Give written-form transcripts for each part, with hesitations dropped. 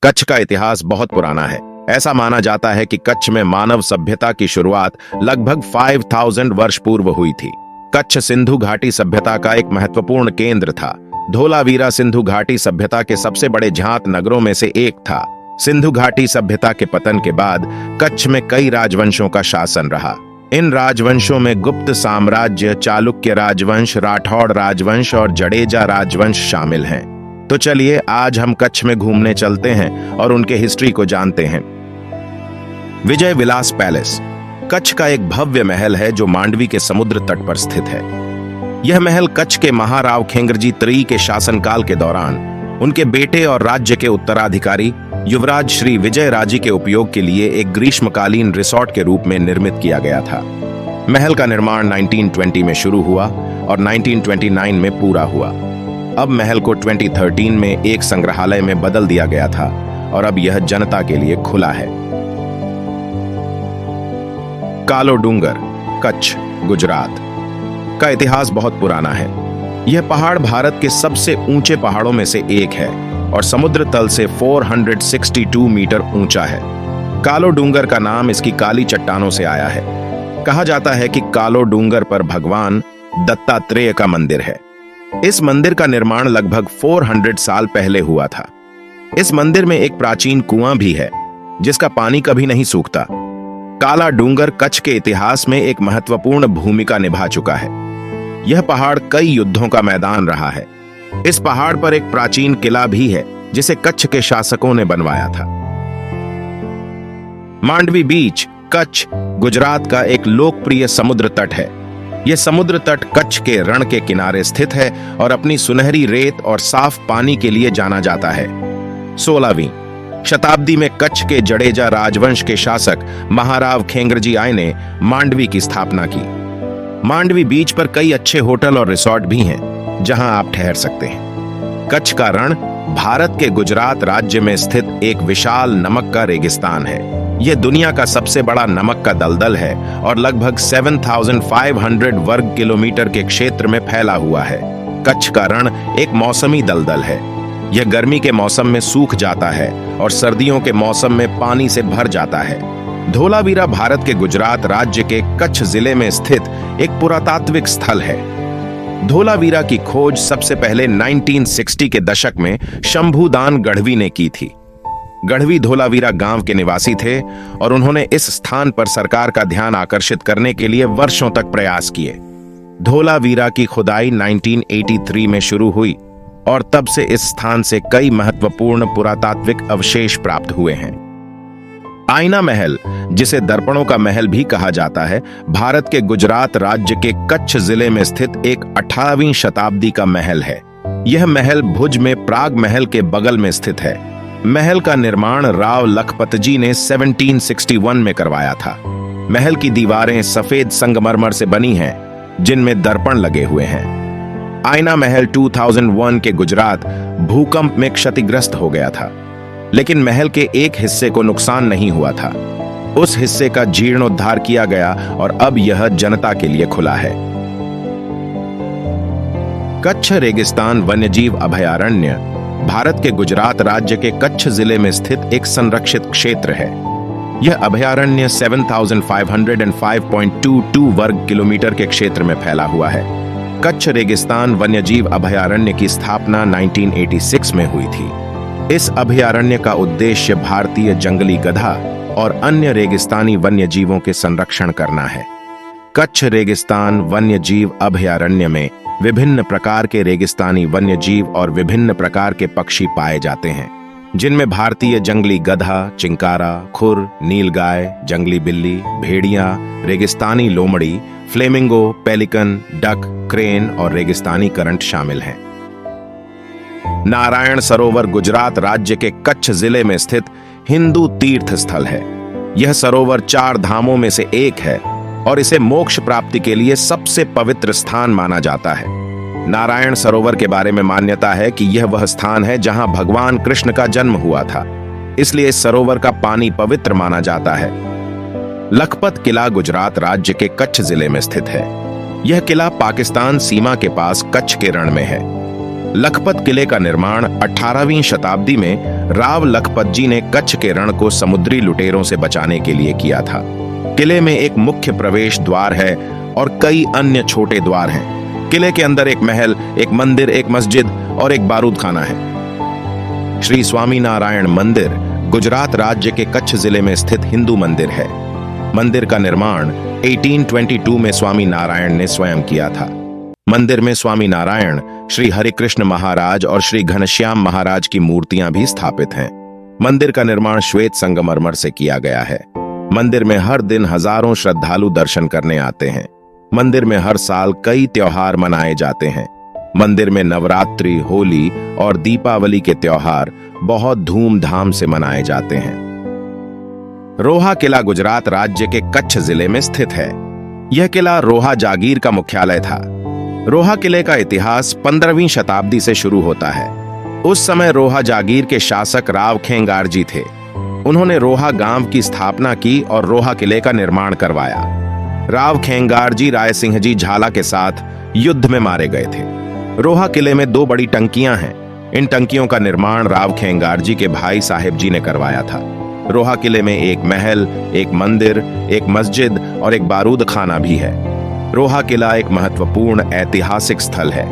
कच्छ का इतिहास बहुत पुराना है। ऐसा माना जाता है कि कच्छ में मानव सभ्यता की शुरुआत लगभग 5000 वर्ष पूर्व हुई थी। कच्छ सिंधु घाटी सभ्यता का एक महत्वपूर्ण केंद्र था। धोलावीरा सिंधु घाटी सभ्यता के सबसे बड़े झांत नगरों में से एक था। सिंधु घाटी सभ्यता के पतन के बाद कच्छ में कई राजवंशों का शासन रहा। इन राजवंशों में गुप्त साम्राज्य, चालुक्य राजवंश, राठौड़ राजवंश और जडेजा राजवंश शामिल हैं। तो चलिए आज हम कच्छ में घूमने चलते हैं और उनके हिस्ट्री को जानते हैं। विजय विलास पैलेस कच्छ का एक भव्य महल है जो मांडवी के समुद्र तट पर स्थित है। यह महल कच्छ के महाराव खेंगरजी III के शासनकाल के दौरान उनके बेटे और राज्य के उत्तराधिकारी युवराज श्री विजय राजे के उपयोग के लिए एक ग्रीष्मकालीन रिसोर्ट के रूप में निर्मित किया गया था। महल का निर्माण 1920 में शुरू हुआ और 1929 में पूरा हुआ। अब महल को 2013 में एक संग्रहालय में बदल दिया गया था और अब यह जनता के लिए खुला है। कालो डूंगर, कच्छ, गुजरात का इतिहास बहुत पुराना है। यह पहाड़ भारत के सबसे ऊंचे पहाड़ों में से एक है और समुद्र तल से 462 मीटर ऊंचा है। कालो डूंगर का नाम इसकी काली चट्टानों से आया है। कहा जाता है कि कालो डूंगर पर भगवान दत्तात्रेय का मंदिर है। इस मंदिर का निर्माण लगभग 400 साल पहले हुआ था। इस मंदिर में एक प्राचीन कुआं भी है जिसका पानी कभी नहीं सूखता। काला डूंगर कच्छ के इतिहास में एक महत्वपूर्ण भूमिका निभा चुका है। यह पहाड़ कई युद्धों का मैदान रहा है। इस पहाड़ पर एक प्राचीन किला भी है जिसे कच्छ के शासकों ने बनवाया था। मांडवी बीच कच्छ, गुजरात का एक लोकप्रिय समुद्र तट है। यह समुद्र तट कच्छ के रण के किनारे स्थित है और अपनी सुनहरी रेत और साफ पानी के लिए जाना जाता है। 16वीं शताब्दी में कच्छ के जडेजा राजवंश के शासक महाराव खेंगरजी I ने मांडवी की स्थापना की। मांडवी बीच पर कई अच्छे होटल और रिसोर्ट भी हैं जहां आप ठहर सकते हैं। कच्छ का रण भारत के गुजरात राज्य में स्थित एक विशाल नमक का रेगिस्तान है। यह दुनिया का सबसे बड़ा नमक का दलदल है और लगभग 7500 वर्ग किलोमीटर के क्षेत्र में फैला हुआ है। कच्छ का रण एक मौसमी दलदल है। यह गर्मी के मौसम में सूख जाता है और सर्दियों के मौसम में पानी से भर जाता है। धोलावीरा भारत के गुजरात राज्य के कच्छ जिले में स्थित एक पुरातात्विक स्थल है। धोलावीरा की खोज सबसे पहले 1960 के दशक में शंभुदान गढ़वी ने की थी। गढ़वी धोलावीरा गांव के निवासी थे और उन्होंने इस स्थान पर सरकार का ध्यान आकर्षित करने के लिए वर्षों तक प्रयास किए। धोलावीरा की खुदाई 1983 में शुरू हुई और तब से इस स्थान से कई महत्वपूर्ण पुरातात्विक अवशेष प्राप्त हुए हैं। आईना महल, जिसे दर्पणों का महल भी कहा जाता है, भारत के गुजरात राज्य के कच्छ जिले में स्थित एक 18वीं शताब्दी का महल है। यह महल भुज में प्राग महल के बगल में स्थित है। महल का निर्माण राव लखपतजी ने 1761 में करवाया था। महल की दीवारें सफेद संगमरमर से बनी हैं जिनमें दर्पण लगे हुए हैं। आईना महल 2001 के गुजरात भूकंप में क्षतिग्रस्त हो गया था, लेकिन महल के एक हिस्से को नुकसान नहीं हुआ था। उस हिस्से का जीर्णोद्धार किया गया और अब यह जनता के लिए खुला है। कच्छ रेगिस्तान वन्यजीव अभयारण्य भारत के गुजरात राज्य के कच्छ जिले में स्थित एक संरक्षित क्षेत्र है। यह अभयारण्य 7505.22 वर्ग किलोमीटर के क्षेत्र में फैला हुआ है। कच्छ रेगिस्तान वन्यजीव अभयारण्य की स्थापना 1986 में हुई थी। इस अभयारण्य का उद्देश्य भारतीय जंगली गधा और अन्य रेगिस्तानी वन्यजीवों के संरक्षण करना है। कच्छ रेगिस्तान वन्यजीव अभयारण्य में विभिन्न प्रकार के रेगिस्तानी वन्यजीव और विभिन्न प्रकार के पक्षी पाए जाते हैं, जिनमें भारतीय जंगली गधा, चिंकारा, खुर, नीलगाय, जंगली बिल्ली, भेड़िया, रेगिस्तानी लोमड़ी, फ्लेमिंगो, पेलिकन, डक, क्रेन और रेगिस्तानी करंट शामिल हैं। नारायण सरोवर गुजरात राज्य के कच्छ जिले में स्थित हिंदू तीर्थ स्थल है। यह सरोवर 4 धामों में से एक है और इसे मोक्ष प्राप्ति के लिए सबसे पवित्र स्थान माना जाता है। नारायण सरोवर के बारे में मान्यता है कि यह वह स्थान है जहां भगवान कृष्ण का जन्म हुआ था, इसलिए इस सरोवर का पानी पवित्र माना जाता है। लखपत किला गुजरात राज्य के कच्छ जिले में स्थित है। यह किला पाकिस्तान सीमा के पास कच्छ के रण में है। लखपत किले का निर्माण 18वीं शताब्दी में राव लखपत जी ने कच्छ के रण को समुद्री लुटेरों से बचाने के लिए किया था। किले में एक मुख्य प्रवेश द्वार है और कई अन्य छोटे द्वार हैं। किले के अंदर एक महल, एक मंदिर, एक मस्जिद और एक बारूद खाना है। श्री स्वामीनारायण मंदिर गुजरात राज्य के कच्छ जिले में स्थित हिंदू मंदिर है। मंदिर का निर्माण 1822 में स्वामी नारायण ने स्वयं किया था। मंदिर में स्वामी नारायण, श्री हरिकृष्ण महाराज और श्री घनश्याम महाराज की मूर्तियां भी स्थापित हैं। मंदिर का निर्माण श्वेत संगमरमर से किया गया है। मंदिर में हर दिन हजारों श्रद्धालु दर्शन करने आते हैं। मंदिर में हर साल कई त्योहार मनाए जाते हैं। मंदिर में नवरात्रि, होली और दीपावली के त्योहार बहुत धूमधाम से मनाए जाते हैं। रोहा किला गुजरात राज्य के कच्छ जिले में स्थित है। यह किला रोहा जागीर का मुख्यालय था। रोहा किले का इतिहास 15वीं शताब्दी से शुरू होता है। उस समय रोहा जागीर के शासक राव खेंगारजी थे। उन्होंने रोहा गांव की स्थापना की और रोहा किले का निर्माण करवाया। राव खेंगारजी राय सिंह जी झाला के साथ युद्ध में मारे गए थे। रोहा किले में 2 बड़ी टंकियां हैं। इन टंकियों का निर्माण राव खेंगारजी के भाई साहेब जी ने करवाया था। रोहा किले में एक महल, एक मंदिर, एक मस्जिद और एक बारूद खाना भी है। रोहा किला एक महत्वपूर्ण ऐतिहासिक स्थल है।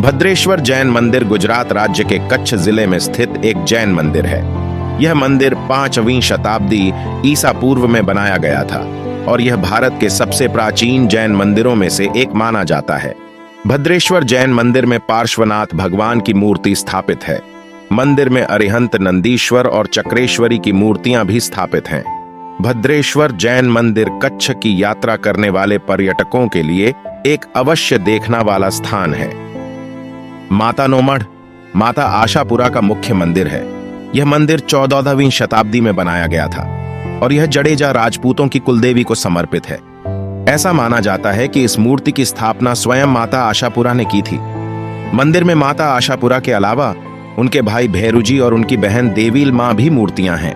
भद्रेश्वर जैन मंदिर गुजरात राज्य के कच्छ जिले में स्थित एक जैन मंदिर है। यह मंदिर 5वीं शताब्दी ईसा पूर्व में बनाया गया था और यह भारत के सबसे प्राचीन जैन मंदिरों में से एक माना जाता है। भद्रेश्वर जैन मंदिर में पार्श्वनाथ भगवान की मूर्ति स्थापित है। मंदिर में अरिहंत, नंदीश्वर और चक्रेश्वरी की मूर्तियां भी स्थापित हैं। भद्रेश्वर जैन मंदिर कच्छ की यात्रा करने वाले पर्यटकों के लिए एक अवश्य देखना वाला स्थान है। माता नोमढ़ माता आशापुरा का मुख्य मंदिर है। यह मंदिर 14वीं शताब्दी में बनाया गया था और यह जडेजा राजपूतों की कुलदेवी को समर्पित है। ऐसा माना जाता है कि इस मूर्ति की स्थापना स्वयं माता आशापुरा ने की थी। मंदिर में माता आशापुरा के अलावा उनके भाई भैरूजी और उनकी बहन देवील मां भी मूर्तियां हैं।